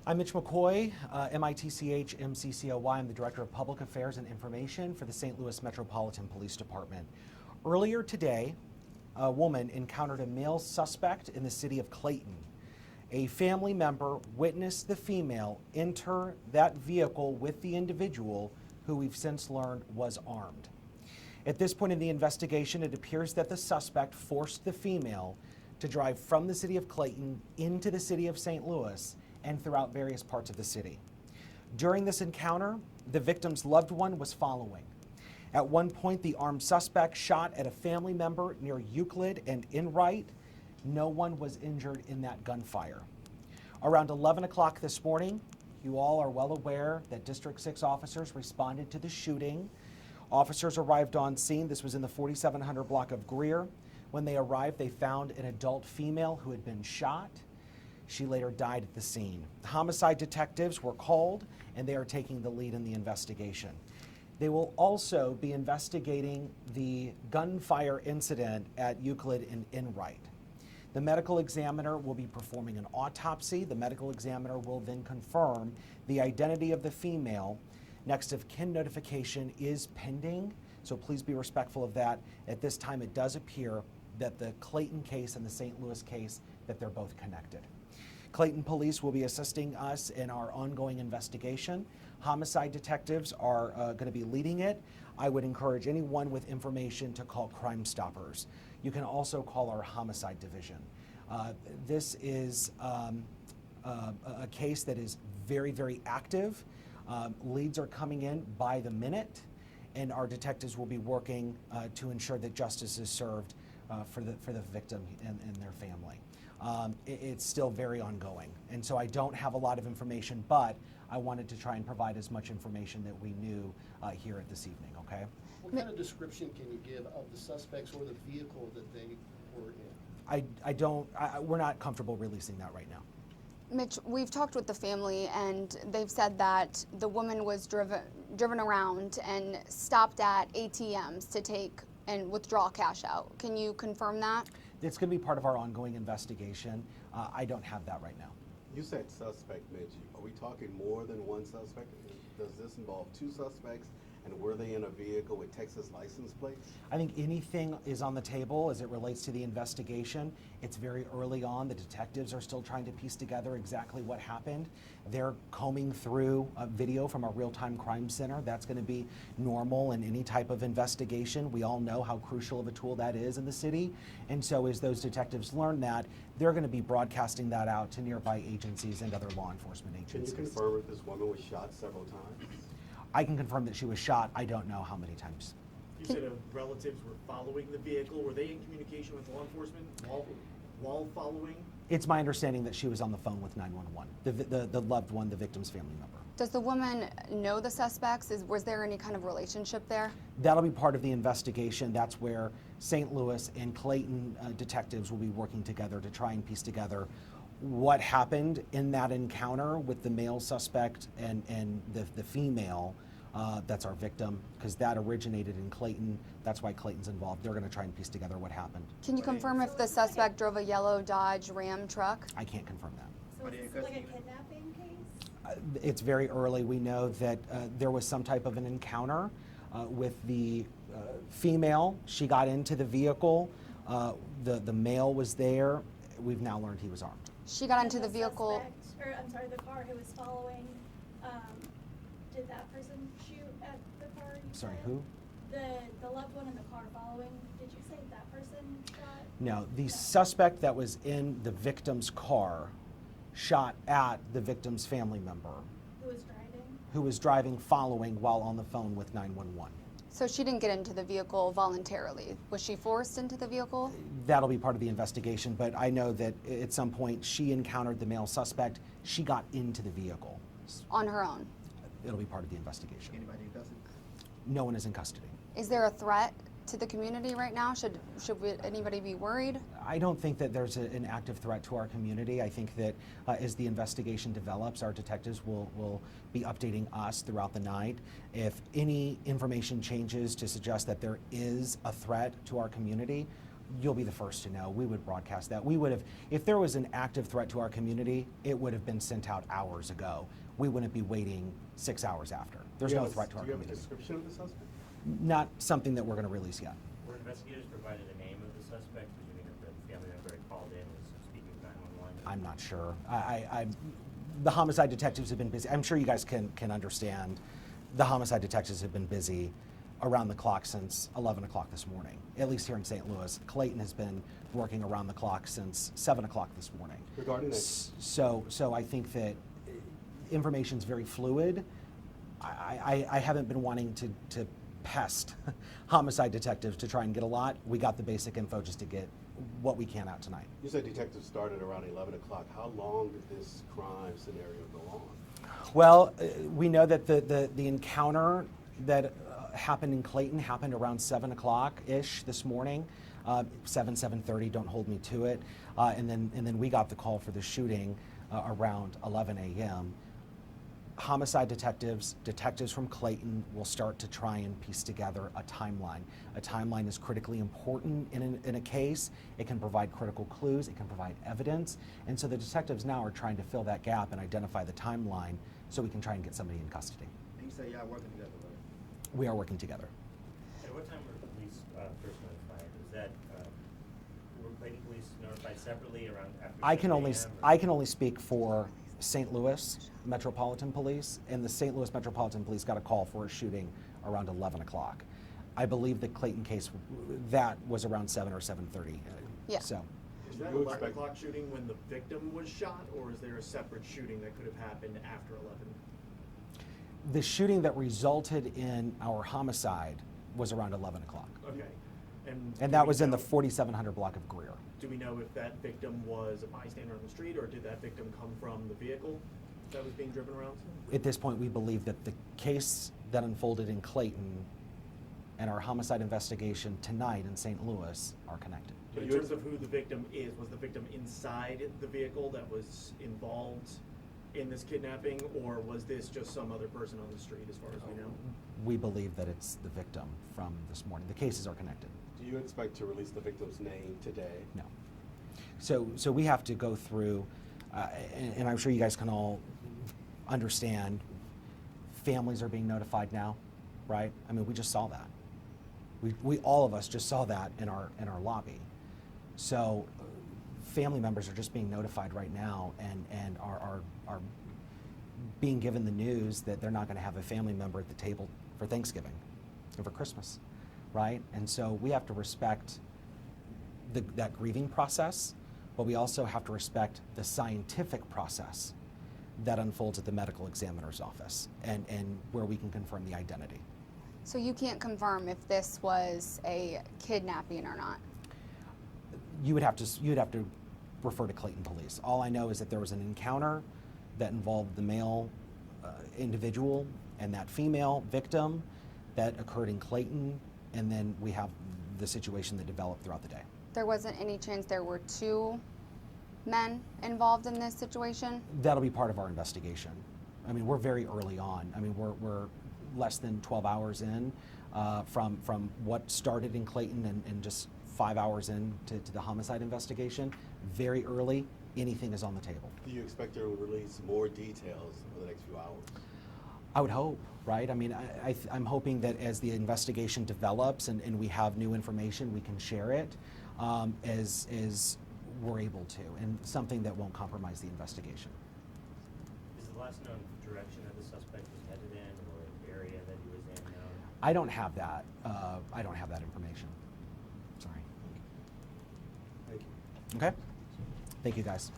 I'm Mitch McCoy, MITCH MCCOY. I'm the Director of Public Affairs and Information for the St. Louis Metropolitan Police Department. Earlier today, a woman encountered a male suspect in the city of Clayton. A family member witnessed the female enter that vehicle with the individual who we've since learned was armed. At this point in the investigation, it appears that the suspect forced the female to drive from the city of Clayton into the city of St. Louis and throughout various parts of the city. During this encounter, the victim's loved one was following. At one point, the armed suspect shot at a family member near Euclid and Enright. No one was injured in that gunfire. Around 11 o'clock this morning, you all are well aware that District 6 officers responded to the shooting. Officers arrived on scene. This was in the 4700 block of Greer. When they arrived, they found an adult female who had been shot. She later died at the scene. Homicide detectives were called, and they are taking the lead in the investigation. They will also be investigating the gunfire incident at Euclid and Enright. The medical examiner will be performing an autopsy. The medical examiner will then confirm the identity of the female. Next of kin notification is pending, so please be respectful of that. At this time, it does appear that the Clayton case and the St. Louis case, that they're both connected. Clayton police will be assisting us in our ongoing investigation. Homicide detectives are going to be leading it. I would encourage anyone with information to call Crime Stoppers. You can also call our homicide division. This is a case that is very, very active. Leads are coming in by the minute, and our detectives will be working to ensure that justice is served for the victim and their family. It's still very ongoing, and so I don't have a lot of information, but I wanted to try and provide as much information that we knew here at this evening, okay? What kind of description can you give of the suspects or the vehicle that they were in? We're not comfortable releasing that right now. Mitch, we've talked with the family, and they've said that the woman was driven around and stopped at ATMs to take and withdraw cash out. Can you confirm that? It's going to be part of our ongoing investigation. I don't have that right now. You said suspect, Mitch. Are we talking more than one suspect? Does this involve two suspects? And were they in a vehicle with Texas license plates? I think anything is on the table as it relates to the investigation. It's very early on. The detectives are still trying to piece together exactly what happened. They're combing through a video from our real-time crime center. That's going to be normal in any type of investigation. We all know how crucial of a tool that is in the city. And so as those detectives learn that, they're going to be broadcasting that out to nearby agencies and other law enforcement agencies. Can you confirm if this woman was shot several times? I can confirm that she was shot. I don't know how many times. You said relatives were following the vehicle. Were they in communication with law enforcement while following? It's my understanding that she was on the phone with 911, the loved one, the victim's family member. Does the woman know the suspects? Was there any kind of relationship there? That'll be part of the investigation. That's where St. Louis and Clayton detectives will be working together to try and piece together what happened in that encounter with the male suspect and the female. That's our victim, because that originated in Clayton. That's why Clayton's involved. They're going to try and piece together what happened. Can you confirm if the suspect drove a yellow Dodge Ram truck? I can't confirm that. So is this like a kidnapping case? It's very early. We know that there was some type of an encounter with the female. She got into the vehicle. The male was there. We've now learned he was armed. She got into the vehicle. The car who was following, did that person shoot at the car? Sorry, who? The loved one in the car following, did you say that person shot? No, the suspect that was in the victim's car shot at the victim's family member. Who was driving? Who was driving following while on the phone with 911. So she didn't get into the vehicle voluntarily. Was she forced into the vehicle? That'll be part of the investigation, but I know that at some point she encountered the male suspect. She got into the vehicle. On her own? It'll be part of the investigation. Anybody in custody? No one is in custody. Is there a threat to the community right now? Should anybody be worried? I don't think that there's an active threat to our community. I think that as the investigation develops, our detectives will be updating us throughout the night. If any information changes to suggest that there is a threat to our community, you'll be the first to know. We would broadcast that. We would have, if there was an active threat to our community, it would have been sent out hours ago. We wouldn't be waiting 6 hours after. There's no threat to our Do you have a community. description of the suspect? Not something that we're going to release yet. Were investigators provided the name of the suspect, presuming that the family member had called in and was speaking with 911? I'm not sure. The homicide detectives have been busy. I'm sure you guys can understand. The homicide detectives have been busy around the clock since 11 o'clock this morning, at least here in St. Louis. Clayton has been working around the clock since 7 o'clock this morning. Regarding that, So I think that information's very fluid. I haven't been wanting to pest homicide detectives to try and get a lot. We got the basic info just to get what we can out tonight. you said detectives started around 11 o'clock. How long did this crime scenario go on? Well, we know that the encounter that happened in Clayton happened around 7 o'clock-ish this morning. 7:30, don't hold me to it. And then we got the call for the shooting around 11 a.m. Homicide detectives from Clayton will start to try and piece together a timeline. A timeline is critically important in a case. It can provide critical clues, it can provide evidence, and so the detectives now are trying to fill that gap and identify the timeline so we can try and get somebody in custody. You say y'all working together, right? We are working together. At what time were police first notified? Was that, were Clayton police notified separately around after I can 7 only a.m. or- I can only speak for St. Louis Metropolitan Police, and the St. Louis Metropolitan Police got a call for a shooting around 11 o'clock. I believe the Clayton case, that was around 7 or 7:30. Yeah. So Is Do that you 11 expect- o'clock shooting when the victim was shot, or is there a separate shooting that could have happened after 11? the shooting that resulted in our homicide was around 11 o'clock. Okay. And do that we was in the know- 4700 block of Greer. Do we know if that victim was a bystander on the street, or did that victim come from the vehicle that was being driven around? At this point, we believe that the case that unfolded in Clayton and our homicide investigation tonight in St. Louis are connected. But in terms of who the victim is, was the victim inside the vehicle that was involved in this kidnapping, or was this just some other person on the street, as far as we know? We believe that it's the victim from this morning. The cases are connected. Do you expect to release the victim's name today? No. So we have to go through, and I'm sure you guys can all understand, families are being notified now, right? I mean, we just saw that. We all of us just saw that in our lobby. So family members are just being notified right now and are being given the news that they're not going to have a family member at the table for Thanksgiving or for Christmas, right? And so we have to respect that grieving process, but we also have to respect the scientific process that unfolds at the medical examiner's office and where we can confirm the identity. So you can't confirm if this was a kidnapping or not? You'd have to refer to Clayton Police. All I know is that there was an encounter that involved the male individual and that female victim that occurred in Clayton, and then we have the situation that developed throughout the day. There wasn't any chance there were two men involved in this situation? That'll be part of our investigation. I mean, we're very early on. I mean, we're less than 12 hours in from what started in Clayton and just 5 hours in to the homicide investigation. Very early, anything is on the table. Do you expect to release more details over the next few hours? I would hope, right? I mean, I'm hoping that as the investigation develops and we have new information, we can share it as we're able to, and something that won't compromise the investigation. Is the last known direction that the suspect was headed in, or area that he was in known? I don't have that. I don't have that information. Sorry. Thank you. Okay. Thank you, guys.